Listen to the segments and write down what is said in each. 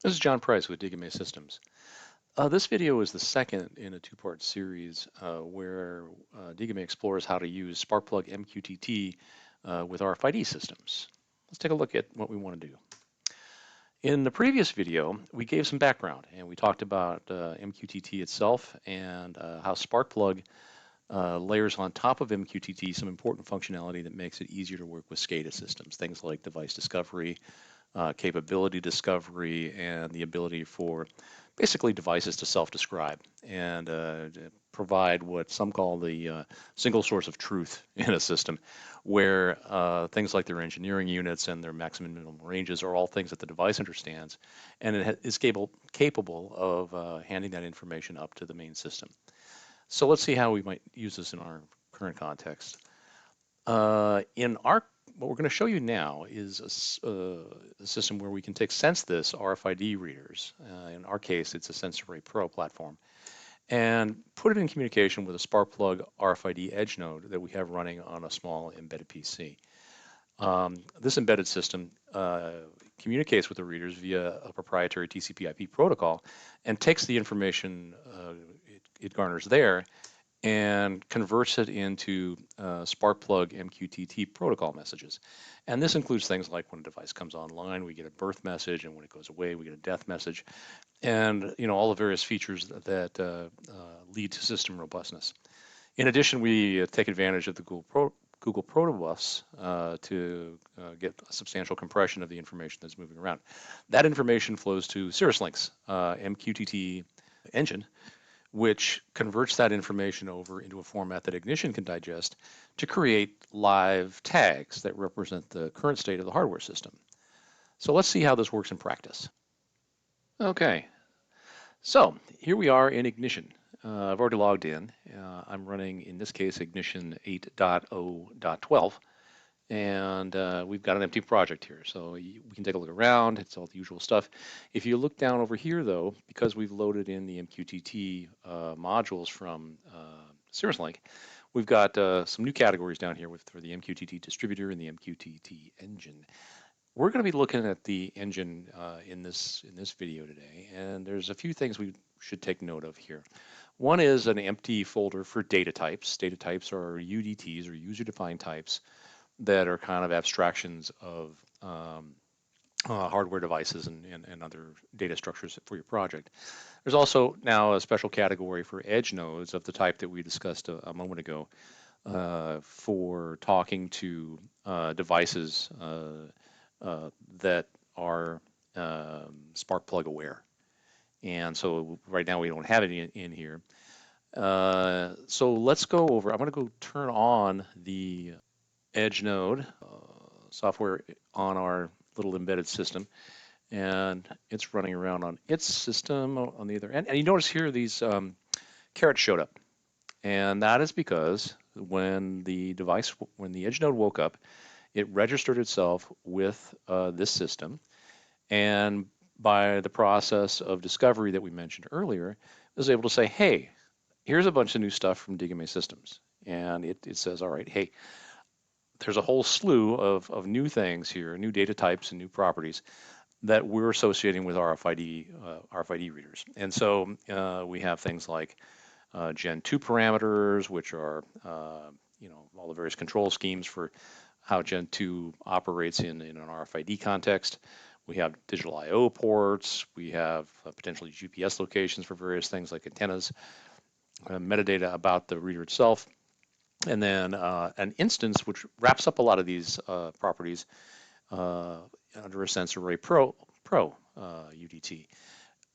This is John Price with DigMA Systems. This video is the second in a two-part series where DigMA explores how to use Sparkplug MQTT with RFID systems. Let's take a look at what we want to do. In the previous video, we gave some background and we talked about MQTT itself and how Sparkplug layers on top of MQTT some important functionality that makes it easier to work with SCADA systems, things like device discovery, capability discovery, and the ability for basically devices to self-describe and provide what some call the single source of truth in a system, where things like their engineering units and their maximum and minimum ranges are all things that the device understands, and it is capable of handing that information up to the main system. So let's see how we might use this in our current context. What we're going to show you now is a system where we can take SensThys RFID readers. In our case, it's a SensArray Pro platform, and put it in communication with a Sparkplug RFID edge node that we have running on a small embedded PC. This embedded system communicates with the readers via a proprietary TCP/IP protocol and takes the information it garners there and converts it into Sparkplug MQTT protocol messages. And this includes things like when a device comes online, we get a birth message, and when it goes away, we get a death message, and all the various features that lead to system robustness. In addition, we take advantage of the Google Protobus to get a substantial compression of the information that's moving around. That information flows to CIrrus links, MQTT engine, which converts that information over into a format that Ignition can digest to create live tags that represent the current state of the hardware system. So let's see how this works in practice. Okay, so here we are in Ignition. I've already logged in. I'm running, in this case, Ignition 8.0.12. And we've got an empty project here, so we can take a look around. It's all the usual stuff. If you look down over here, though, because we've loaded in the MQTT modules from CIrrus Link, we've got some new categories down here for the MQTT distributor and the MQTT engine. We're going to be looking at the engine in this video today, and there's a few things we should take note of here. One is an empty folder for data types. Data types are UDTs, or user-defined types, that are kind of abstractions of hardware devices and other data structures for your project. There's also now a special category for edge nodes of the type that we discussed a moment ago for talking to devices that are Sparkplug aware. And so right now we don't have any in here. So let's go over, I'm going to go turn on the edge node software on our little embedded system, and it's running around on its system on the other end. And you notice here these carrots showed up, and that is because when the edge node woke up, it registered itself with this system, and by the process of discovery that we mentioned earlier, it was able to say, hey, here's a bunch of new stuff from DigMA Systems. And it says, all right, hey, there's a whole slew of new things here, new data types and new properties that we're associating with RFID readers. And so we have things like Gen 2 parameters, which are all the various control schemes for how Gen 2 operates in an RFID context. We have digital I/O ports. We have potentially GPS locations for various things like antennas, metadata about the reader itself, and then an instance which wraps up a lot of these properties under a SensArray Pro UDT.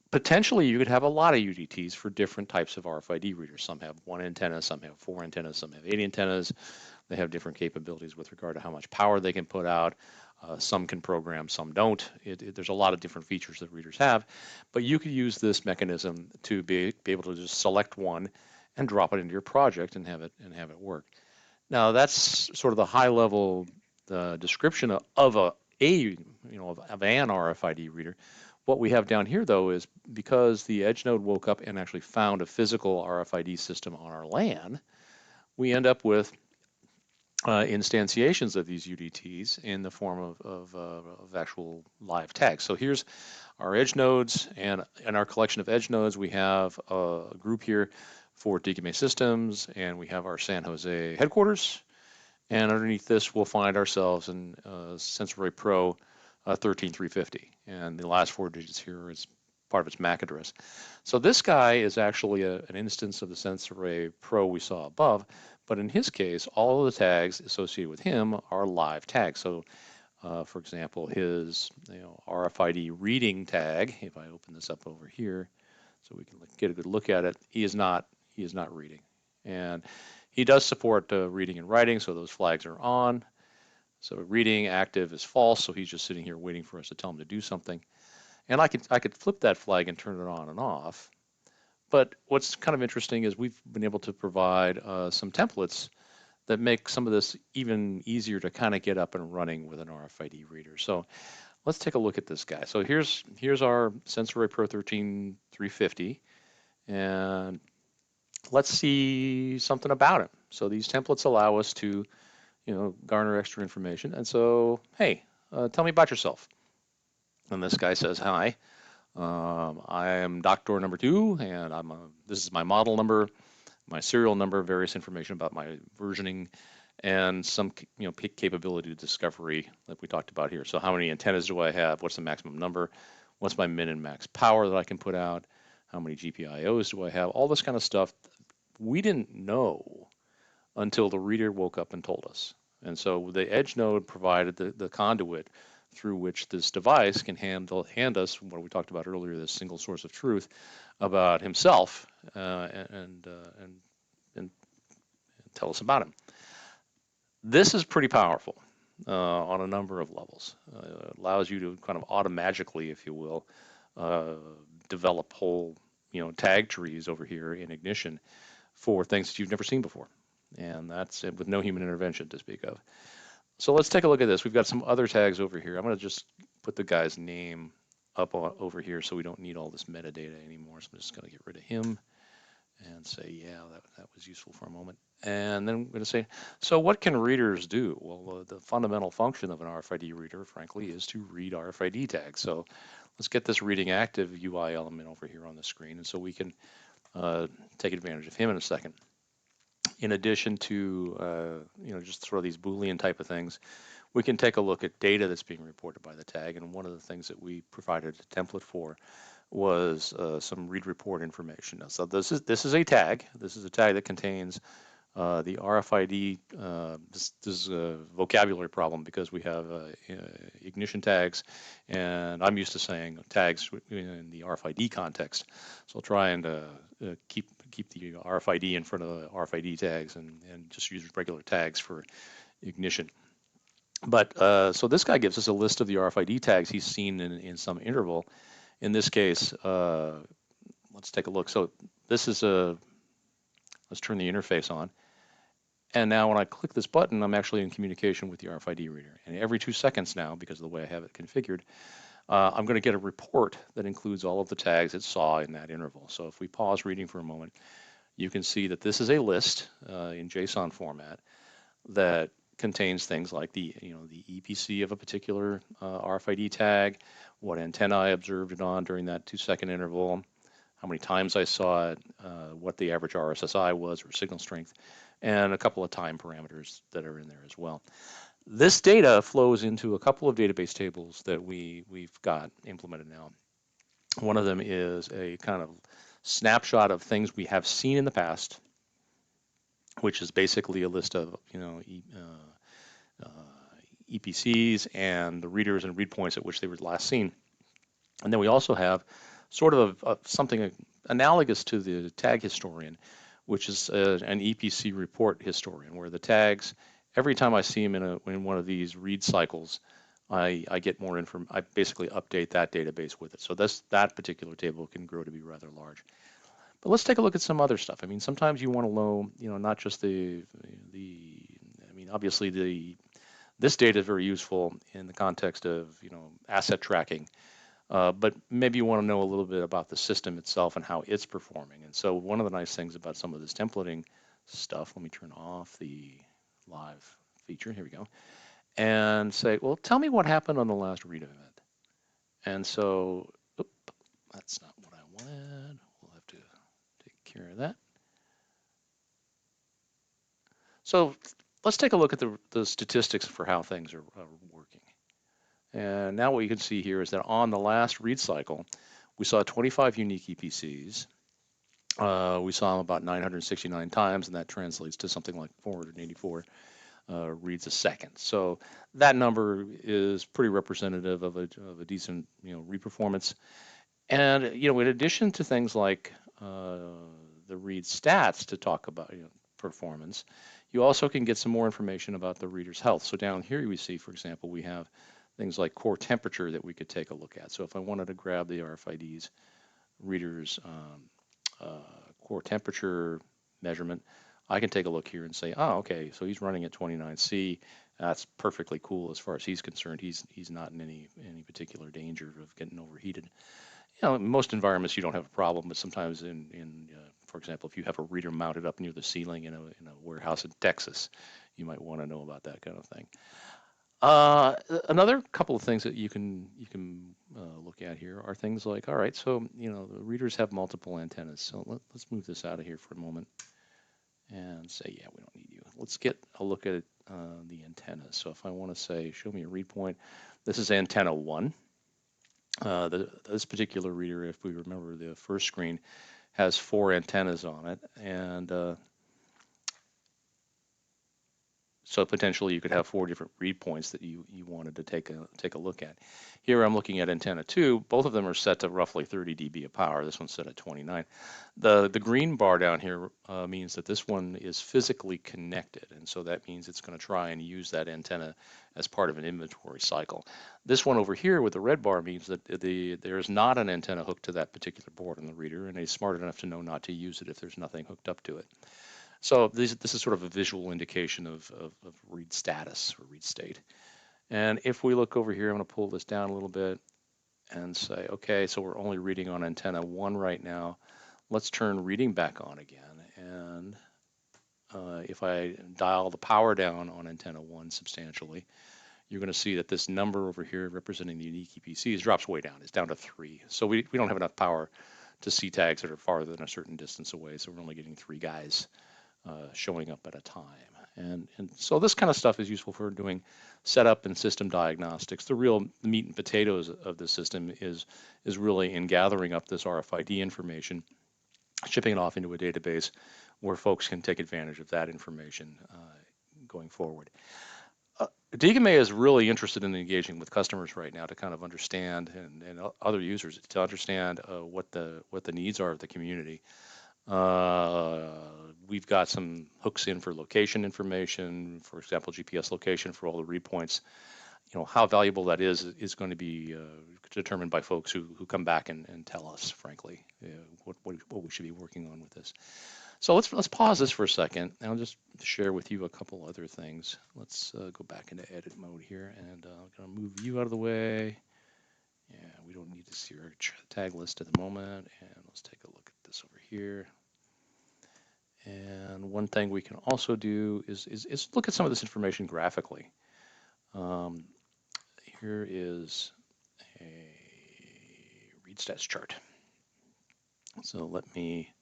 Potentially, you could have a lot of UDTs for different types of RFID readers. Some have one antenna, some have 4 antennas, some have 8 antennas. They have different capabilities with regard to how much power they can put out. Some can program, some don't. There's a lot of different features that readers have, but you could use this mechanism to be able to just select one and drop it into your project and have it work. Now that's sort of the high level description of an RFID reader. What we have down here, though, is because the edge node woke up and actually found a physical RFID system on our LAN, we end up with instantiations of these UDTs in the form of actual live tags. So here's our edge nodes, and in our collection of edge nodes, we have a group here for DKMA systems, and we have our San Jose headquarters. And underneath this, we'll find ourselves in SensArray Pro 13350. And the last four digits here is part of its MAC address. So this guy is actually an instance of the SensArray Pro we saw above, but in his case, all of the tags associated with him are live tags. So for example, his RFID reading tag, if I open this up over here so we can get a good look at it, he is not reading. And he does support reading and writing, so those flags are on. So reading active is false, so he's just sitting here waiting for us to tell him to do something. And I could flip that flag and turn it on and off. But what's kind of interesting is we've been able to provide some templates that make some of this even easier to kind of get up and running with an RFID reader. So let's take a look at this guy. So here's our SensArray Pro 13350, and let's see something about him. So these templates allow us to, garner extra information. And so, hey, tell me about yourself. And this guy says, hi, I am doctor number 2, and this is my model number, my serial number, various information about my versioning, and some capability discovery like we talked about here. So how many antennas do I have? What's the maximum number? What's my min and max power that I can put out? How many GPIOs do I have? All this kind of stuff we didn't know until the reader woke up and told us. And so the edge node provided the conduit through which this device can hand us what we talked about earlier, this single source of truth about himself and tell us about him. This is pretty powerful on a number of levels. It allows you to kind of automagically, if you will, develop whole tag trees over here in Ignition for things that you've never seen before. And that's with no human intervention to speak of. So let's take a look at this. We've got some other tags over here. I'm going to just put the guy's name up over here so we don't need all this metadata anymore. So I'm just going to get rid of him and say, yeah, that was useful for a moment. And then I'm going to say, so what can readers do? Well, the fundamental function of an RFID reader, frankly, is to read RFID tags. So let's get this reading active UI element over here on the screen, and so we can take advantage of him in a second. In addition to just sort of these Boolean type of things, we can take a look at data that's being reported by the tag. And one of the things that we provided a template for was some read report information. So this is a tag. This is a tag that contains the RFID. This is a vocabulary problem because we have ignition tags, and I'm used to saying tags in the RFID context. So I'll try and keep the RFID in front of the RFID tags and just use regular tags for ignition. But so this guy gives us a list of the RFID tags he's seen in some interval. In this case, let's take a look. So this is let's turn the interface on. And now when I click this button, I'm actually in communication with the RFID reader. And every 2 seconds now, because of the way I have it configured, I'm going to get a report that includes all of the tags it saw in that interval. So if we pause reading for a moment, you can see that this is a list in JSON format that contains things like the EPC of a particular RFID tag, what antenna I observed it on during that 2-second interval, how many times I saw it, what the average RSSI was or signal strength, and a couple of time parameters that are in there as well. This data flows into a couple of database tables that we've got implemented now. One of them is a kind of snapshot of things we have seen in the past, which is basically a list of EPCs and the readers and read points at which they were last seen. And then we also have sort of something analogous to the tag historian, which is an EPC report historian, where the tags, every time I see them in one of these read cycles, I get more information. I basically update that database with it. So that particular table can grow to be rather large. But let's take a look at some other stuff. I mean, sometimes you want to know, not just obviously this data is very useful in the context of, asset tracking. But maybe you want to know a little bit about the system itself and how it's performing. And so one of the nice things about some of this templating stuff, let me turn off the live feature. Here we go. And say, well, tell me what happened on the last read event. And so, oop, that's not what I wanted. We'll have to take care of that. So let's take a look at the statistics for how things are working. And now what you can see here is that on the last read cycle, we saw 25 unique EPCs. We saw them about 969 times, and that translates to something like 484 reads a second. So that number is pretty representative of a decent, read performance. And in addition to things like the read stats to talk about performance, you also can get some more information about the reader's health. So down here we see, for example, we have things like core temperature that we could take a look at. So if I wanted to grab the RFID's reader's core temperature measurement, I can take a look here and say, oh, okay, so he's running at 29C. That's perfectly cool as far as he's concerned. He's not in any particular danger of getting overheated. In most environments you don't have a problem, but sometimes for example, if you have a reader mounted up near the ceiling in a warehouse in Texas, you might want to know about that kind of thing. Another couple of things that you can look at here are things like, all right, so the readers have multiple antennas. So let's move this out of here for a moment and say, yeah, we don't need you. Let's get a look at the antennas. So if I want to say, show me a read point, this is antenna 1. This particular reader, if we remember the first screen, has 4 antennas on it, and so potentially you could have 4 different read points that you wanted to take a look at. Here I'm looking at antenna 2. Both of them are set to roughly 30 dB of power. This one's set at 29. The green bar down here means that this one is physically connected, and so that means it's going to try and use that antenna as part of an inventory cycle. This one over here with the red bar means that there is not an antenna hooked to that particular board on the reader, and it's smart enough to know not to use it if there's nothing hooked up to it. So this is sort of a visual indication of read status or read state. And if we look over here, I'm going to pull this down a little bit and say, okay, so we're only reading on antenna 1 right now. Let's turn reading back on again. And if I dial the power down on antenna 1 substantially, you're going to see that this number over here representing the unique EPCs drops way down. It's down to 3. So we don't have enough power to see tags that are farther than a certain distance away. So we're only getting 3 guys showing up at a time. And so this kind of stuff is useful for doing setup and system diagnostics. The real meat and potatoes of the system is really in gathering up this RFID information, shipping it off into a database where folks can take advantage of that information going forward. DGMA is really interested in engaging with customers right now to kind of understand, and other users to understand what the needs are of the community. We've got some hooks in for location information, for example, GPS location for all the read points. How valuable that is going to be determined by folks who come back and tell us, frankly, what we should be working on with this. So let's pause this for a second, and I'll just share with you a couple other things. Let's go back into edit mode here, and I'm going to move you out of the way. Yeah, we don't need to see our tag list at the moment, and let's take a look at this over here. And one thing we can also do is look at some of this information graphically. Here is a read stats chart. So let me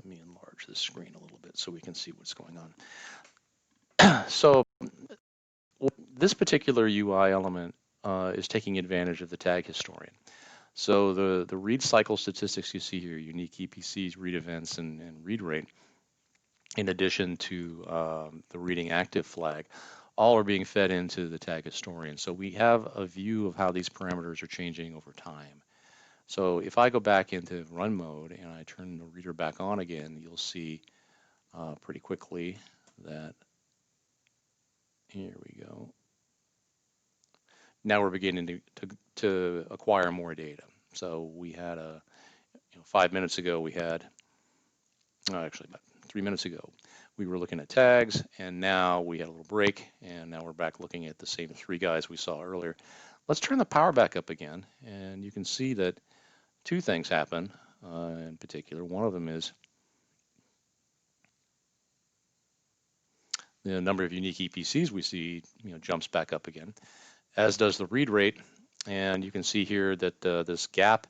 enlarge this screen a little bit so we can see what's going on. So this particular UI element is taking advantage of the tag historian. So the read cycle statistics you see here, unique EPCs, read events, and read rate, in addition to the reading active flag, all are being fed into the tag historian. So we have a view of how these parameters are changing over time. So if I go back into run mode and I turn the reader back on again, you'll see pretty quickly that, here we go. Now we're beginning to acquire more data. So we had 5 minutes ago, we had, actually about 3 minutes ago, we were looking at tags, and now we had a little break, and now we're back looking at the same 3 guys we saw earlier. Let's turn the power back up again, and you can see that 2 things happen in particular. One of them is the number of unique EPCs we see, jumps back up again, as does the read rate. And you can see here that this gap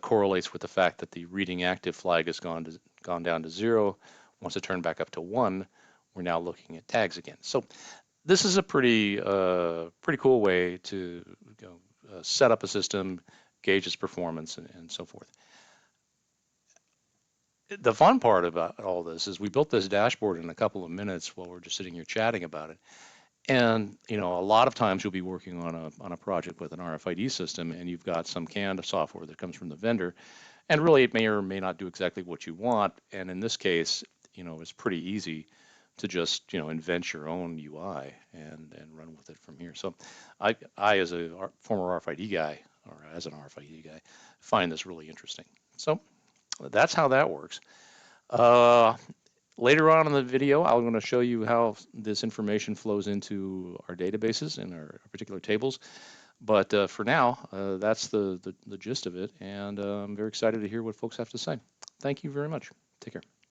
correlates with the fact that the reading active flag has gone down to 0. Once it turned back up to 1, we're now looking at tags again. So this is a pretty cool way to set up a system, gauge its performance, and so forth. The fun part about all this is we built this dashboard in a couple of minutes while we're just sitting here chatting about it. And a lot of times you'll be working on a project with an RFID system, and you've got some canned software that comes from the vendor, and really it may or may not do exactly what you want. And in this case, it's pretty easy to just invent your own UI and run with it from here. So I as a former RFID guy, or as an RFID guy, find this really interesting. So that's how that works. Later on in the video, I'm going to show you how this information flows into our databases and our particular tables. But for now, that's the gist of it, and I'm very excited to hear what folks have to say. Thank you very much. Take care.